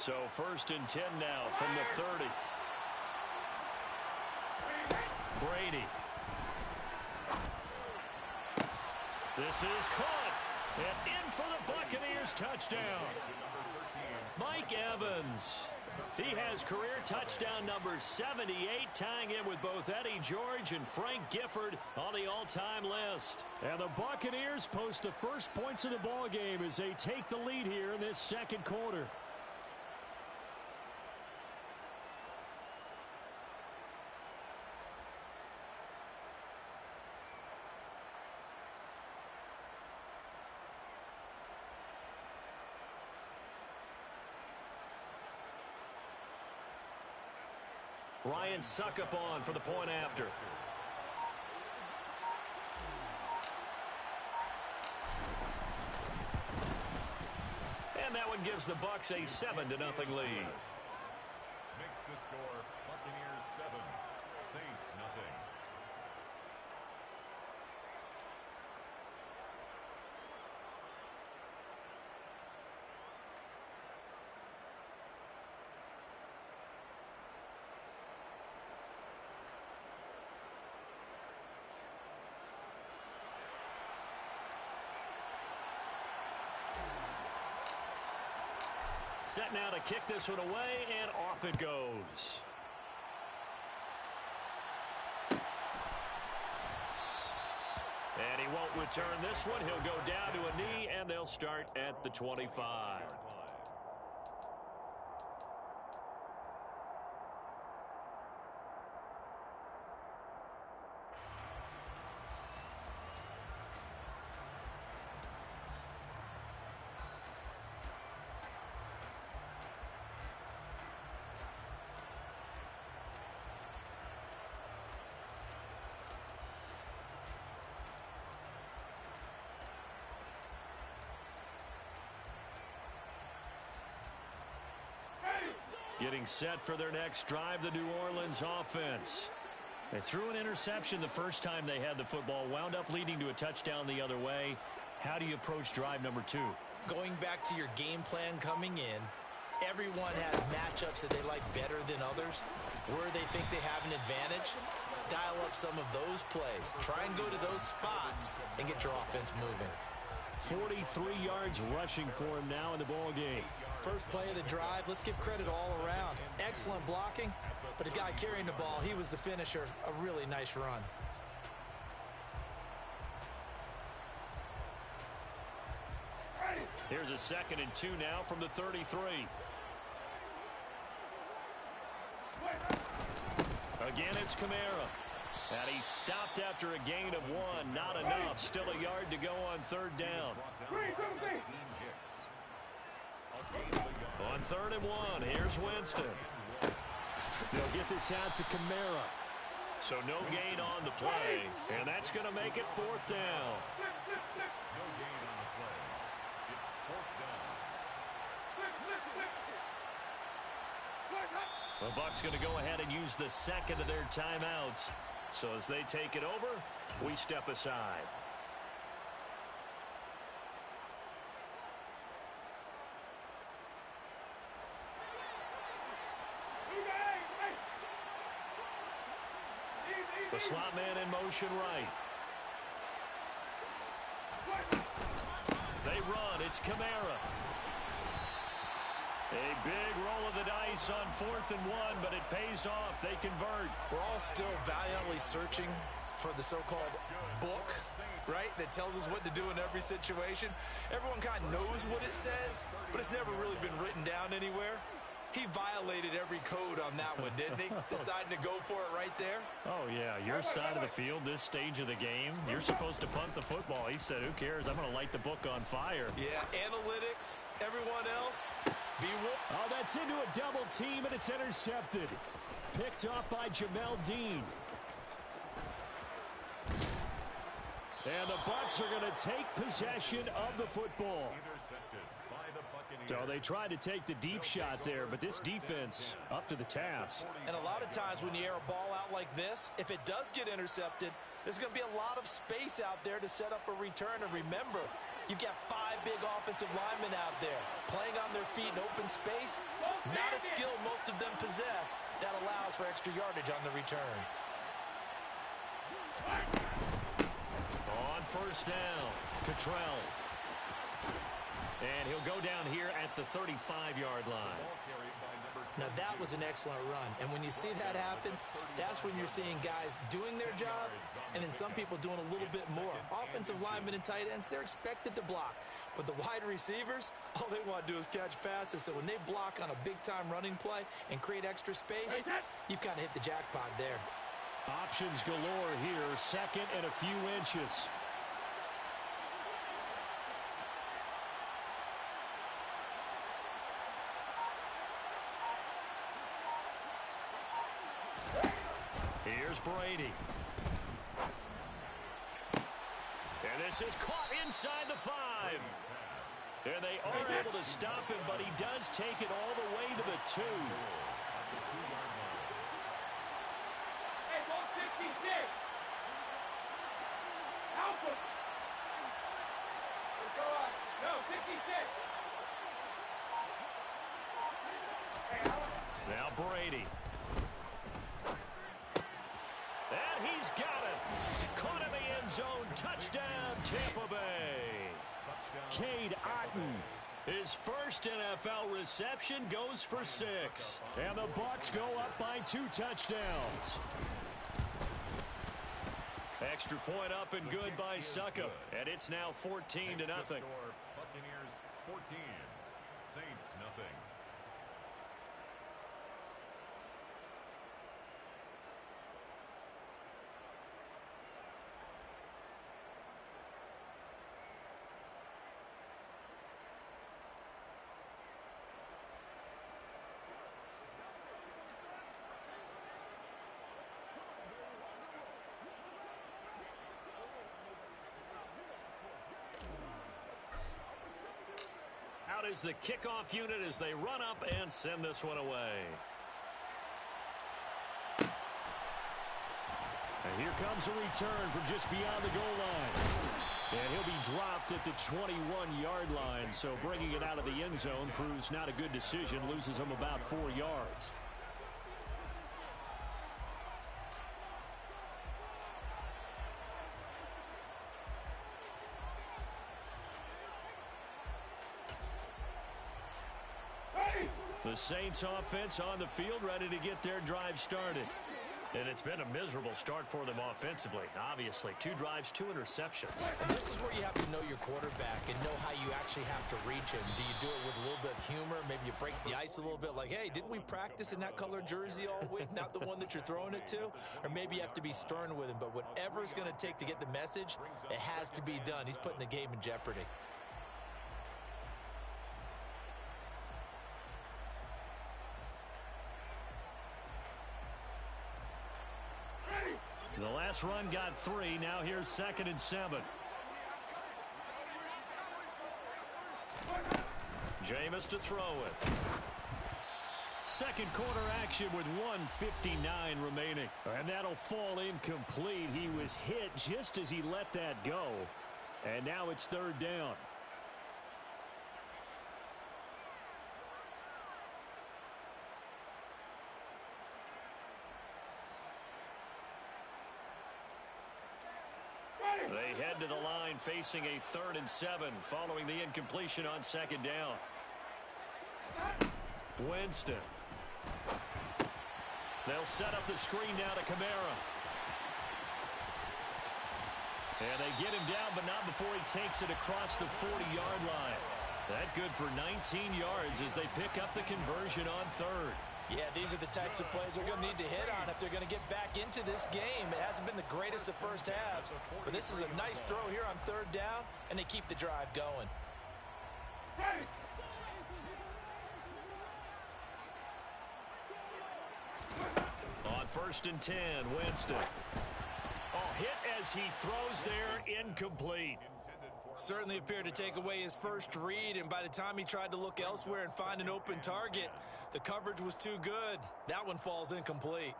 So 1st and 10 now from the 30. Brady. This is caught. And in for the Buccaneers touchdown. Mike Evans. He has career touchdown number 78, tying in with both Eddie George and Frank Gifford on the all-time list. And the Buccaneers post the first points of the ball game as they take the lead here in this second quarter. Ryan Suckup on for the point after. And that one gives the Bucs a 7-0 lead. Makes the score Buccaneers 7, Saints nothing. Set now to kick this one away, and off it goes. And he won't return this one. He'll go down to a knee, and they'll start at the 25. Getting set for their next drive, the New Orleans offense. They threw an interception the first time they had the football, wound up leading to a touchdown the other way. How do you approach drive number 2? Going back to your game plan coming in, everyone has matchups that they like better than others. Where they think they have an advantage, dial up some of those plays. Try and go to those spots and get your offense moving. 43 yards rushing for him now in the ball game. First play of the drive, let's give credit all around. Excellent blocking, but the guy carrying the ball, he was the finisher. A really nice run. Here's a 2nd and 2 now from the 33. Again, it's Kamara. And he stopped after a gain of 1. Not enough. Still a yard to go on 3rd down. On 3rd and 1, here's Winston. They'll get this out to Kamara. So no gain on the play. And that's going to make it 4th down. No gain on the play. It's 4th down. The Bucs going to go ahead and use the 2nd of their timeouts. So as they take it over, we step aside. The slot man in motion right. They run. It's Kamara. A big roll of the dice on 4th and 1, but it pays off. They convert. We're all still valiantly searching for the so-called book, right, that tells us what to do in every situation. Everyone kind of knows what it says, but it's never really been written down anywhere. He violated every code on that one, didn't he? Deciding to go for it right there. Oh, yeah. Your side of the field, this stage of the game, you're supposed to punt the football. He said, who cares? I'm going to light the book on fire. Yeah, analytics, everyone else, be warned. Oh, that's into a double team, and it's intercepted. Picked off by Jamel Dean. And the Bucs are going to take possession of the football. Intercepted by the Buccaneers. So they tried to take the deep shot there, but this defense up to the task. And a lot of times when you air a ball out like this, if it does get intercepted, there's going to be a lot of space out there to set up a return. And remember, you've got 5 big offensive linemen out there playing on their feet in open space. Not a skill most of them possess that allows for extra yardage on the return. On first down, Cottrell. And he'll go down here at the 35-yard line. Now, that was an excellent run. And when you see that happen, that's when you're seeing guys doing their job and then some people doing a little bit more. Offensive linemen and tight ends, they're expected to block. But the wide receivers, all they want to do is catch passes. So when they block on a big-time running play and create extra space, you've kind of hit the jackpot there. Options galore here, second and a few inches. Here's Brady. And this is caught inside the 5. And they are able to stop him, but he does take it all the way to the 2. Hey, ball 66. Help him. Let's go on. No, 66. Now Brady. And he's got it. Caught in the end zone. Touchdown, Tampa Bay. Cade Otton. His first NFL reception goes for 6. And the Bucs go up by 2 touchdowns. Extra point up and good by Succop. And it's now 14-0. Buccaneers 14. Saints nothing. Out is the kickoff unit as they run up and send this one away. And here comes a return from just beyond the goal line. And he'll be dropped at the 21-yard line, so bringing it out of the end zone proves not a good decision, loses him about 4 yards. The Saints offense on the field, ready to get their drive started. And it's been a miserable start for them offensively. Obviously, 2 drives, 2 interceptions. And this is where you have to know your quarterback and know how you actually have to reach him. Do you do it with a little bit of humor? Maybe you break the ice a little bit like, hey, didn't we practice in that color jersey all week, not the one that you're throwing it to? Or maybe you have to be stern with him. But whatever it's going to take to get the message, it has to be done. He's putting the game in jeopardy. The last run got 3. Now here's 2nd and 7. Jameis to throw it. Second quarter action with 1:59 remaining. And that'll fall incomplete. He was hit just as he let that go. And now it's 3rd down. They head to the line facing a 3rd and 7 following the incompletion on 2nd down. Winston. They'll set up the screen now to Kamara. And they get him down, but not before he takes it across the 40-yard line. That good for 19 yards as they pick up the conversion on 3rd. Yeah, these are the types of plays they're going to need to hit on if they're going to get back into this game. It hasn't been the greatest of first halves, but this is a nice throw here on 3rd down, and they keep the drive going. On 1st and 10, Winston. Oh, hit as he throws there, incomplete. Certainly appeared to take away his first read, and by the time he tried to look elsewhere and find an open target, the coverage was too good. That one falls incomplete.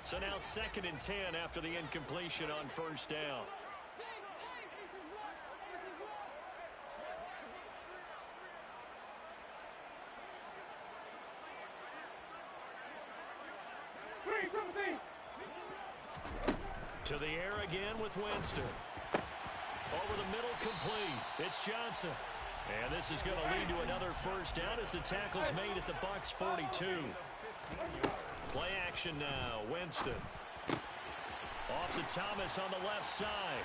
So now 2nd and 10 after the incompletion on first down. To the air again with Winston. Over the middle, complete. It's Johnson. And this is going to lead to another first down as the tackle's made at the Bucs 42. Play action now. Winston. Off to Thomas on the left side.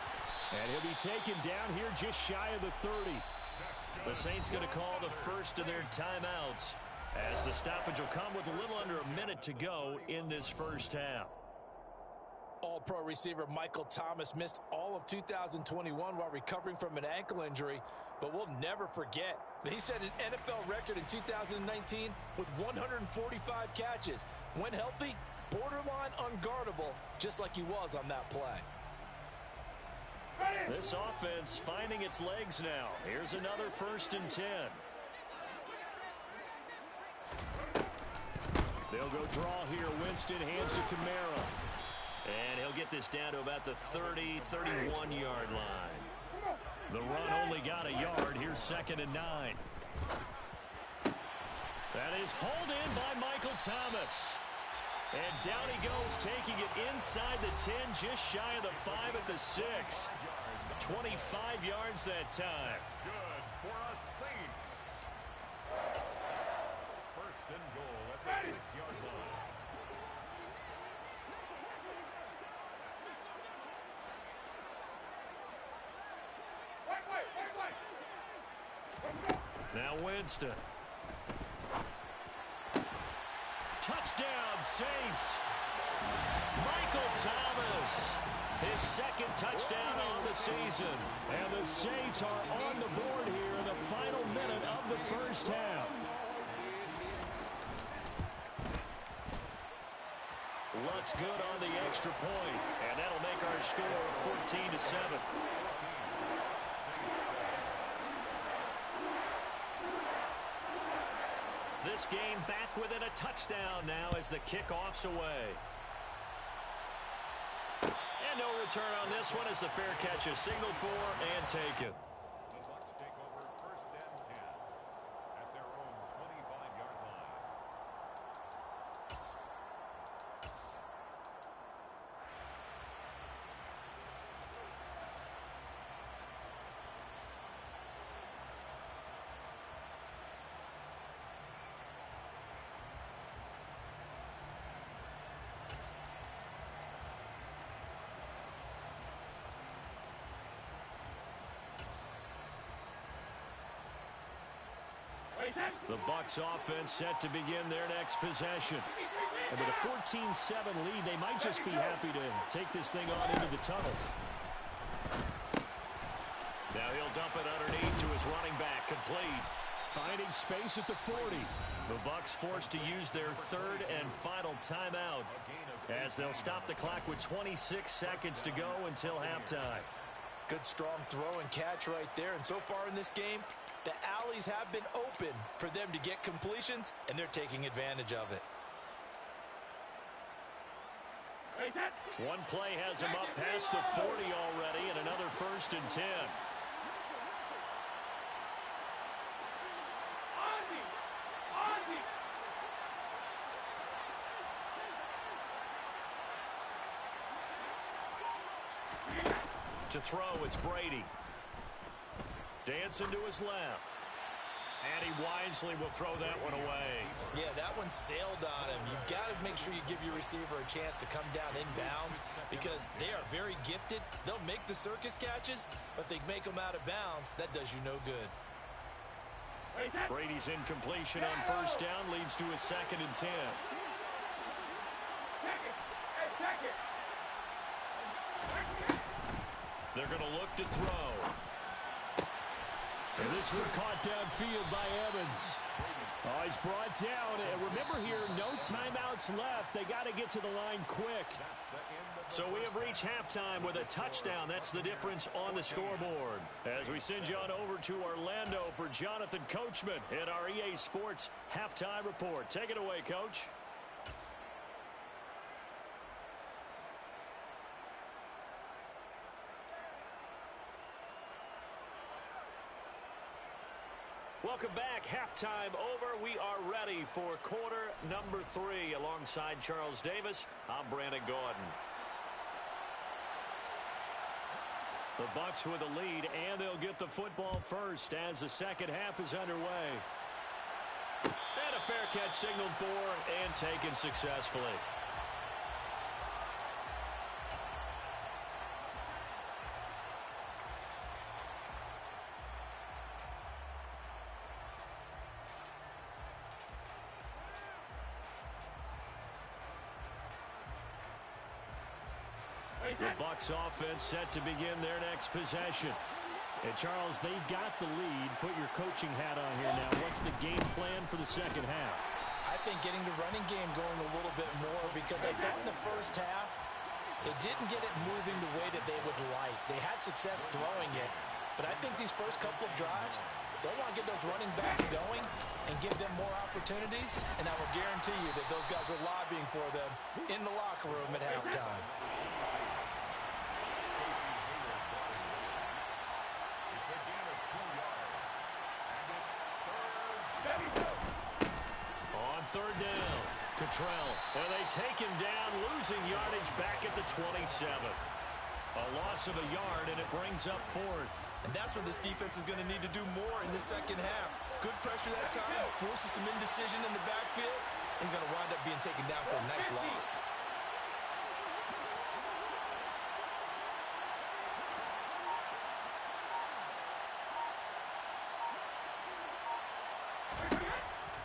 And he'll be taken down here just shy of the 30. The Saints going to call the first of their timeouts as the stoppage will come with a little under a minute to go in this first half. All-pro receiver Michael Thomas missed all of 2021 while recovering from an ankle injury, but we'll never forget. He set an NFL record in 2019 with 145 catches. When healthy, borderline unguardable, just like he was on that play. This offense finding its legs now. Here's another 1st and 10. They'll go draw here. Winston hands to Kamara. And he'll get this down to about the 30, 31-yard line. The run only got a yard. Here's 2nd and 9. That is hauled in by Michael Thomas. And down he goes, taking it inside the 10, just shy of the 5 at the 6. 25 yards that time. Good for us Saints. 1st and goal at the 6-yard line. Now Winston. Touchdown, Saints. Michael Thomas. His 2nd touchdown on the season. And the Saints are on the board here in the final minute of the first half. Lutz good on the extra point, and that'll make our score 14-7. This game back within a touchdown now as the kickoff's away. And no return on this one as the fair catch is signaled for and taken. The Bucs take over 1st and 10 at their own 25-yard line. The Bucs offense set to begin their next possession. And with a 14-7 lead, they might just be happy to take this thing on into the tunnel. Now he'll dump it underneath to his running back, complete. Finding space at the 40. The Bucs forced to use their 3rd and final timeout as they'll stop the clock with 26 seconds to go until halftime. Good strong throw and catch right there. And so far in this game, the alleys have been open for them to get completions, and they're taking advantage of it. One play has him up past the 40 already, and another 1st and 10. To throw, it's Brady. Dancing to his left. And he wisely will throw that one away. Yeah, that one sailed on him. You've got to make sure you give your receiver a chance to come down inbounds because they are very gifted. They'll make the circus catches, but they make them out of bounds. That does you no good. Brady's incompletion on 1st down leads to a 2nd and 10. They're going to look to throw. And this one caught downfield by Evans. Oh, he's brought down. And remember here, no timeouts left. They got to get to the line quick. So we have reached halftime with a touchdown. That's the difference on the scoreboard. As we send you on over to Orlando for Jonathan Coachman in our EA Sports Halftime Report. Take it away, Coach. Welcome back. Halftime over. We are ready for quarter number 3. Alongside Charles Davis, I'm Brandon Gaudin. The Bucs with the lead, and they'll get the football first as the second half is underway. And a fair catch signaled for and taken successfully. The Bucs offense set to begin their next possession. And Charles, they've got the lead. Put your coaching hat on here now. What's the game plan for the second half? I think getting the running game going a little bit more, because I thought in the first half it didn't get it moving the way that they would like. They had success throwing it, but I think these first couple of drives, they'll want to get those running backs going and give them more opportunities, and I will guarantee you that those guys were lobbying for them in the locker room at halftime. On third down, Cottrell, and they take him down, losing yardage back at the 27. A loss of a yard, and it brings up fourth. And that's where this defense is going to need to do more in the second half. Good pressure that time, forces some indecision in the backfield. He's going to wind up being taken down for a nice loss.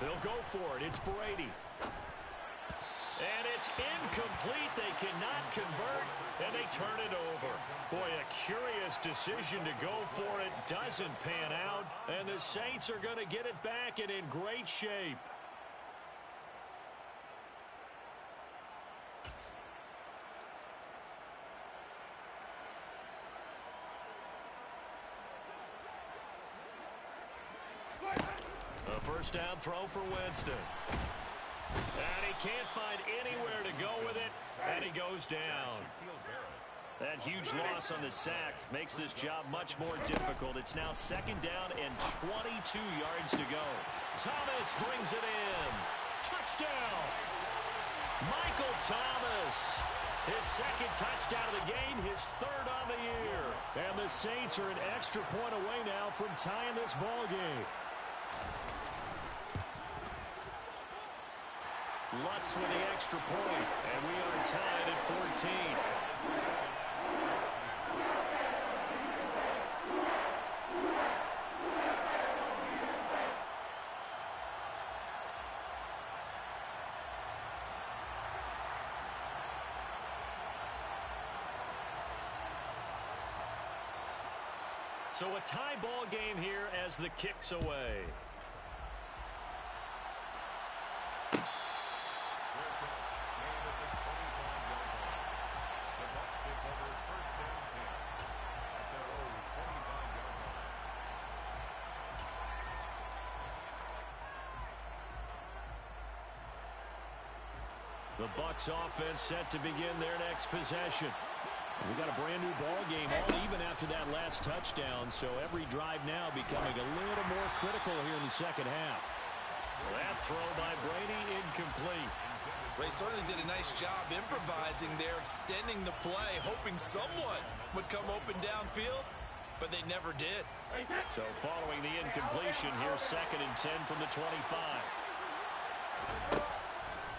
They'll go for it. It's Brady. And it's incomplete. They cannot convert, and they turn it over. Boy, a curious decision to go for it. Doesn't pan out, and the Saints are going to get it back and in great shape. A first down throw for Winston. And he can't find anywhere to go with it, and he goes down. That huge loss on the sack makes this job much more difficult. It's now second down and 22 yards to go. Thomas brings it in. Touchdown! Michael Thomas. His second touchdown of the game, his third on the year. And the Saints are an extra point away now from tying this ball game. Lutz with the extra point, and we are tied at 14. So a tie ball game here as the kick's away. The Bucs offense set to begin their next possession. We got a brand new ball game, all even after that last touchdown, so every drive now becoming a little more critical here in the second half. That throw by Brady incomplete. Ray certainly did a nice job improvising there, extending the play, hoping someone would come open downfield, but they never did. So following the incompletion, here's second and 10 from the 25.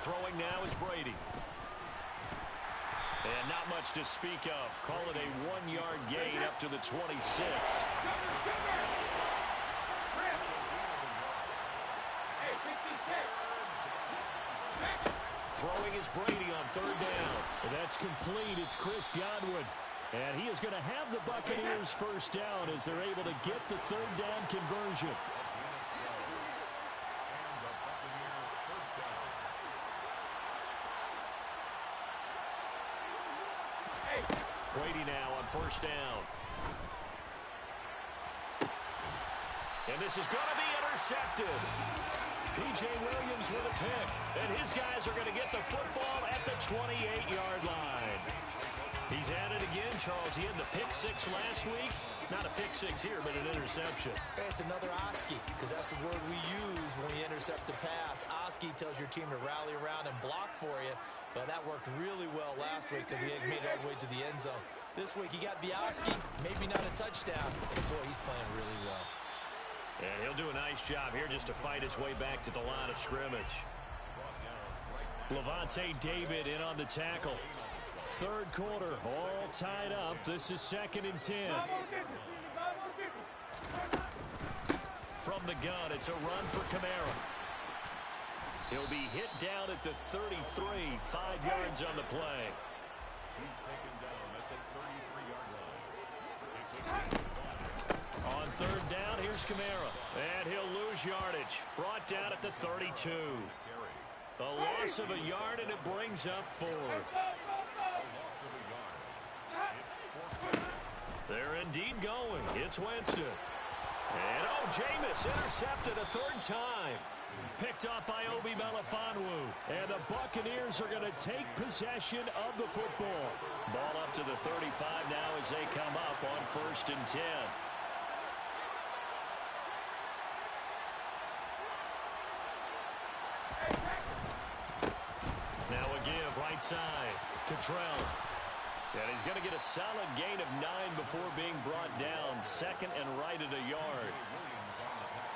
Throwing now is Brady. And not much to speak of. Call it a 1-yard gain up to the 26. Throwing is Brady on third down. And that's complete. It's Chris Godwin. And he is going to have the Buccaneers first down as they're able to get the third down conversion. Brady now on first down. And this is going to be intercepted. P.J. Williams with a pick. And his guys are going to get the football at the 28-yard line. He's at it again, Charles. He had the pick six last week. Not a pick six here, but an interception. Hey, it's another Oski, because that's the word we use when you intercept a pass. Oski tells your team to rally around and block for you, but that worked really well last week because he made it all the way to the end zone. This week he got the Oski, maybe not a touchdown, but boy, he's playing really well. And he'll do a nice job here just to fight his way back to the line of scrimmage. Levante David in on the tackle. Third quarter, all tied up. This is 2nd and 10. From the gun, it's a run for Kamara. He'll be hit down at the 33, 5 yards on the play. He's taken down at the 33-yard line. On third down, here's Kamara. And he'll lose yardage. Brought down at the 32. A loss of a yard, and it brings up 4th. They're indeed going. It's Winston. And, oh, Jameis intercepted a 3rd time. Picked up by Obi Melifonwu. And the Buccaneers are going to take possession of the football. Ball up to the 35 now as they come up on 1st and 10. Now a give right side. Cottrell. And he's going to get a solid gain of 9 before being brought down. 2nd and right at a yard.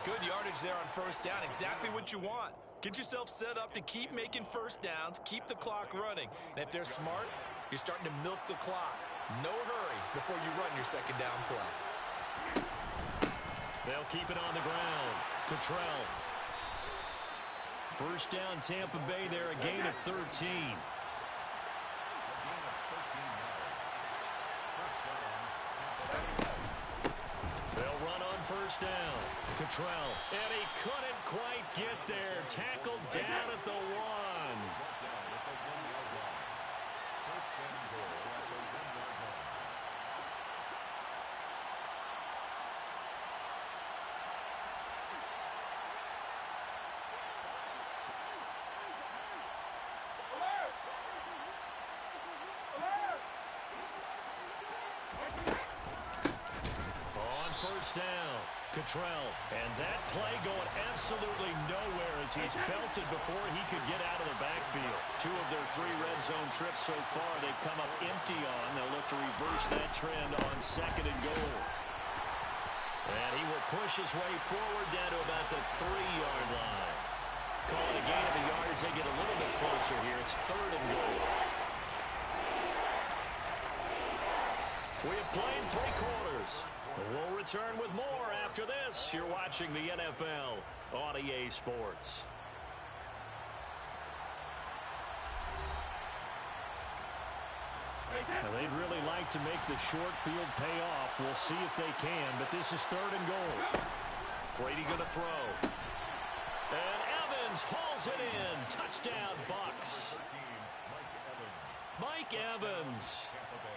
Good yardage there on 1st down. Exactly what you want. Get yourself set up to keep making 1st downs. Keep the clock running. And if they're smart, you're starting to milk the clock. No hurry before you run your 2nd down play. They'll keep it on the ground. Cottrell. 1st down Tampa Bay there. A gain of 13. They'll run on 1st down. Cottrell. And he couldn't quite get there. Tackled down at the 1. On 1st down. Cottrell. And that play going absolutely nowhere as he's belted before he could get out of the backfield. 2 of their 3 red zone trips so far they've come up empty on. They'll look to reverse that trend on 2nd and goal. And he will push his way forward down to about the 3-yard line. Call it a gain of a yard as they get a little bit closer here. It's 3rd and goal. We have played 3 quarters. We'll return with more after this. You're watching the NFL on EA Sports. Now, they'd really like to make the short field pay off. We'll see if they can, but this is 3rd and goal. Brady going to throw. And Evans hauls it in. Touchdown, Bucs. Mike Evans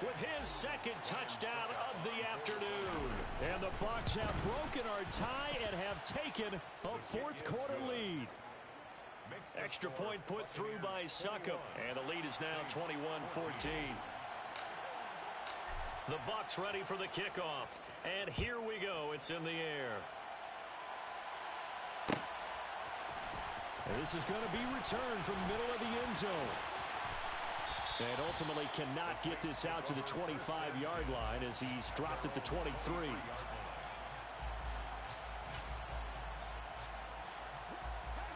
with his 2nd touchdown of the afternoon. And the Bucs have broken our tie and have taken a 4th quarter lead. Extra point put through by Succop. And the lead is now 21-14. The Bucs ready for the kickoff. And here we go. It's in the air. And this is going to be returned from the middle of the end zone. And ultimately cannot get this out to the 25-yard line as he's dropped at the 23.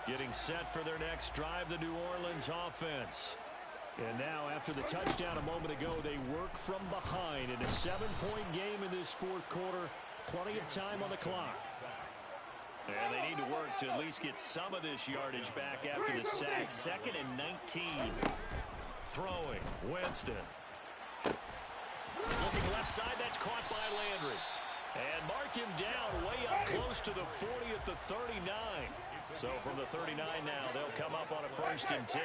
Getting set for their next drive, the New Orleans offense. And now, after the touchdown a moment ago, they work from behind in a 7-point game in this 4th quarter. Plenty of time on the clock. And they need to work to at least get some of this yardage back after the sack. 2nd and 19. Throwing. Winston. Looking left side. That's caught by Landry. And mark him down way up close to the 40 at the 39. So from the 39 now, they'll come up on a 1st and 10.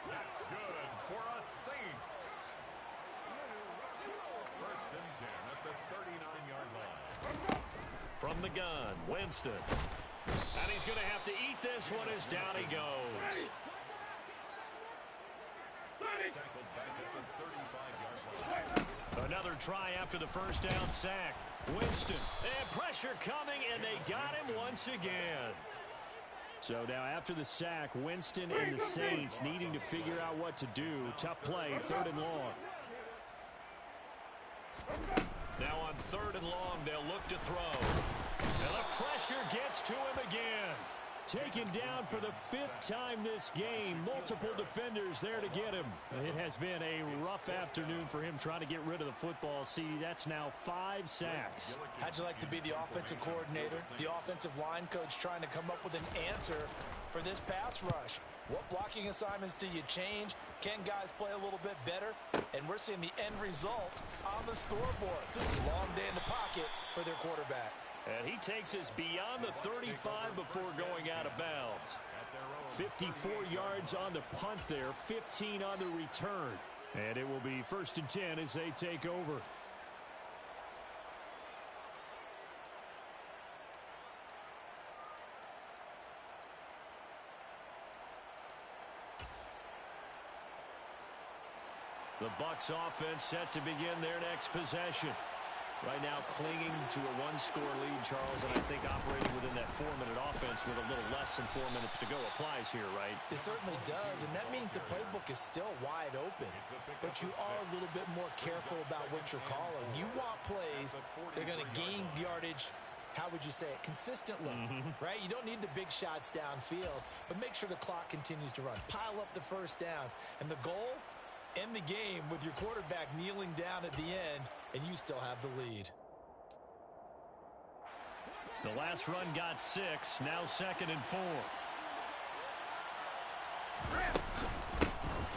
That's good for a Saints. 1st and 10 at the 39-yard line. From the gun, Winston. And he's going to have to eat this one as down he goes. Tackled back at the 35-yard line. Another try after the 1st down sack. Winston. And pressure coming, and they got him once again. So now after the sack, Winston and the Saints needing to figure out what to do. Tough play, 3rd and long. Now on 3rd and long, they'll look to throw. And the pressure gets to him again. Taken down for the 5th time this game. Multiple defenders there to get him. It has been a rough afternoon for him trying to get rid of the football. See, that's now 5 sacks. How'd you like to be the offensive coordinator, the offensive line coach trying to come up with an answer for this pass rush? What blocking assignments do you change? Can guys play a little bit better? And we're seeing the end result on the scoreboard. Long day in the pocket for their quarterback. And he takes us beyond the 35 before going out of bounds. 54 yards on the punt there, 15 on the return. And it will be 1st and 10 as they take over. The Bucs offense set to begin their next possession. Right now clinging to a 1-score lead, Charles, and I think operating within that 4-minute offense with a little less than 4 minutes to go applies here, right? It certainly does, and that means the playbook is still wide open. But you are a little bit more careful about what you're calling. You want plays that are going to gain yardage, how would you say it, consistently, right? You don't need the big shots downfield, but make sure the clock continues to run. Pile up the first downs, and the goal, end the game with your quarterback kneeling down at the end, and you still have the lead. The last run got 6, now 2nd and 4.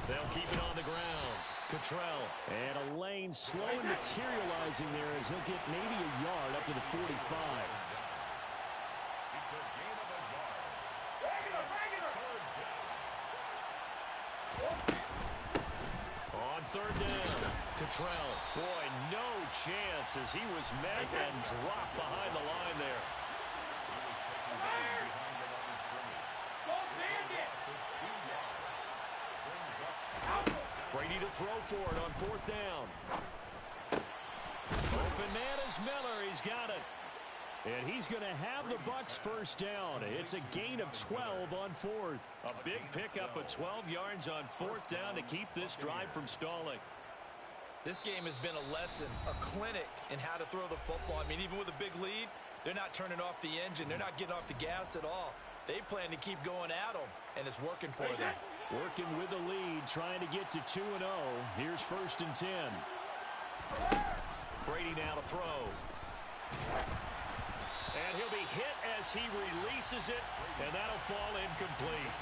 They'll keep it on the ground. Cottrell. And a lane slowly materializing there as he'll get maybe a yard up to the 45. On 3rd down, Cottrell. Boy, no chance as he was met and dropped behind the line there. Brady to throw for it on 4th down. Open man is Miller. He's got it. And he's going to have the Bucs 1st down. It's a gain of 12 on 4th. A big pickup of 12 yards on 4th down to keep this drive from stalling. This game has been a lesson, a clinic in how to throw the football. I mean, even with a big lead, they're not turning off the engine. They're not getting off the gas at all. They plan to keep going at them, and it's working for them. Working with the lead, trying to get to 2-0. Here's 1st and 10. Brady now to throw. And he'll be hit as he releases it, and that'll fall incomplete.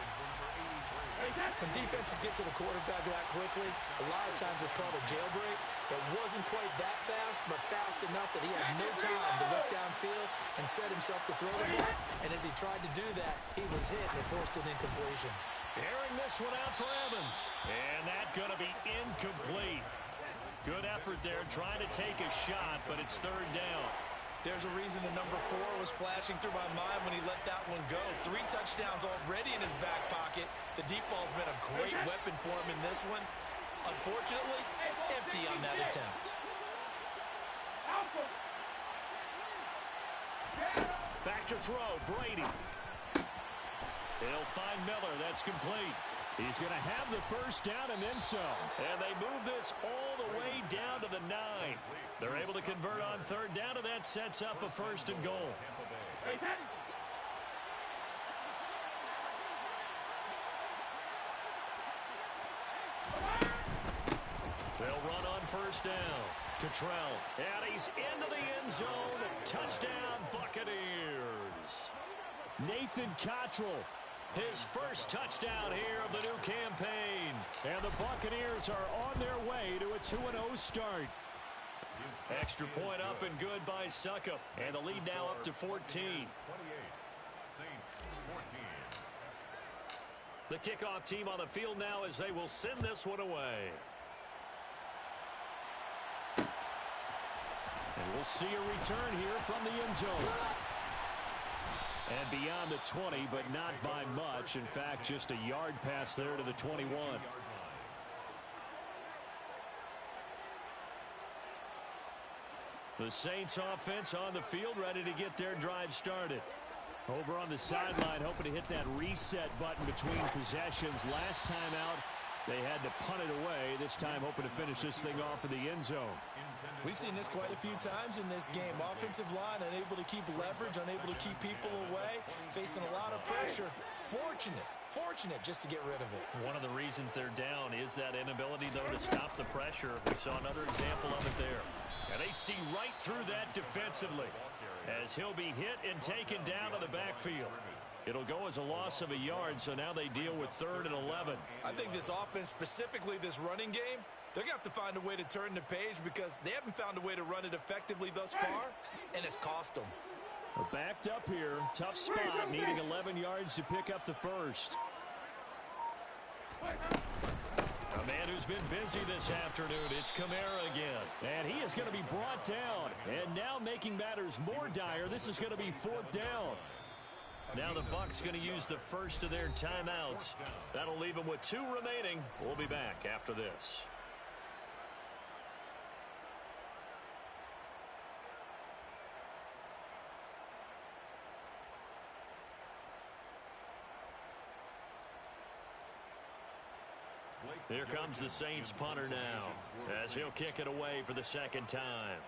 When defenses get to the quarterback that quickly, a lot of times it's called a jailbreak. It wasn't quite that fast, but fast enough that he had no time to look downfield and set himself to throw the ball. And as he tried to do that, he was hit and it forced an incompletion. Airing this one out for Evans. And that's going to be incomplete. Good effort there trying to take a shot, but it's 3rd down. There's a reason the number 4 was flashing through my mind when he let that one go. 3 touchdowns already in his back pocket. The deep ball's been a great weapon for him in this one. Unfortunately, empty on that attempt. Back to throw, Brady. He'll find Miller. That's complete. He's going to have the 1st down and then some. And they move this all the way down to the 9. They're able to convert on 3rd down, and that sets up a 1st and goal. They'll run on 1st down. Cottrell. And he's into the end zone. Touchdown, Buccaneers. Nathan Cottrell. His 1st touchdown here of the new campaign. And the Buccaneers are on their way to a 2-0 start. Extra point up and good by Suckup. And the lead now up to 14. 28. Saints 14. The kickoff team on the field now as they will send this one away. And we'll see a return here from the end zone. And beyond the 20, but not by much. In fact, just a yard pass there to the 21. The Saints offense on the field, ready to get their drive started. Over on the sideline, hoping to hit that reset button between possessions. Last time out, they had to punt it away. This time, hoping to finish this thing off in the end zone. We've seen this quite a few times in this game. Offensive line unable to keep leverage, unable to keep people away, facing a lot of pressure. Fortunate just to get rid of it. One of the reasons they're down is that inability, though, to stop the pressure. We saw another example of it there. And they see right through that defensively as he'll be hit and taken down to the backfield. It'll go as a loss of a yard, so now they deal with 3rd and 11. I think this offense, specifically this running game, they're going to have to find a way to turn the page because they haven't found a way to run it effectively thus far, and it's cost them. We're backed up here. Tough spot, needing 11 yards to pick up the first. A man who's been busy this afternoon, it's Kamara again. And he is going to be brought down. And now making matters more dire, this is going to be 4th down. Now the Bucs going to use the first of their timeouts. That'll leave them with 2 remaining. We'll be back after this. Here comes the Saints punter now as he'll kick it away for the 2nd time.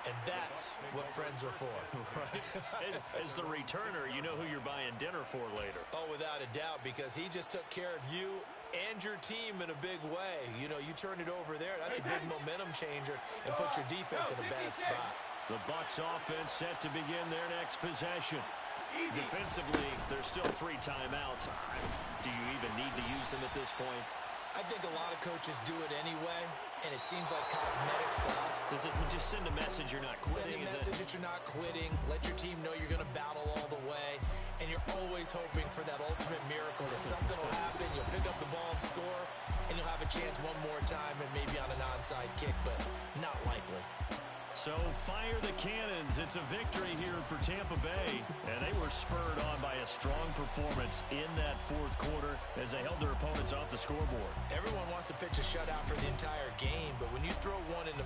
And that's what friends are for. Right. As the returner, you know who you're buying dinner for later. Oh, without a doubt, because he just took care of you and your team in a big way. You know, you turn it over there, that's a big momentum changer and put your defense in a bad spot. The Bucs offense set to begin their next possession. Defensively, there's still 3 timeouts. Do you even need to use them at this point? I think a lot of coaches do it anyway, and it seems like cosmetics to us. Does it just send a message you're not quitting? Send a message that you're not quitting. Let your team know you're going to battle all the way. And you're always hoping for that ultimate miracle that something will happen. You'll pick up the ball and score, and you'll have a chance one more time and maybe on an onside kick, but not likely. So fire the cannons. It's a victory here for Tampa Bay. And they were spurred on by a strong performance in that 4th quarter as they held their opponents off the scoreboard. Everyone wants to pitch a shutout for the entire game, but when you throw one in the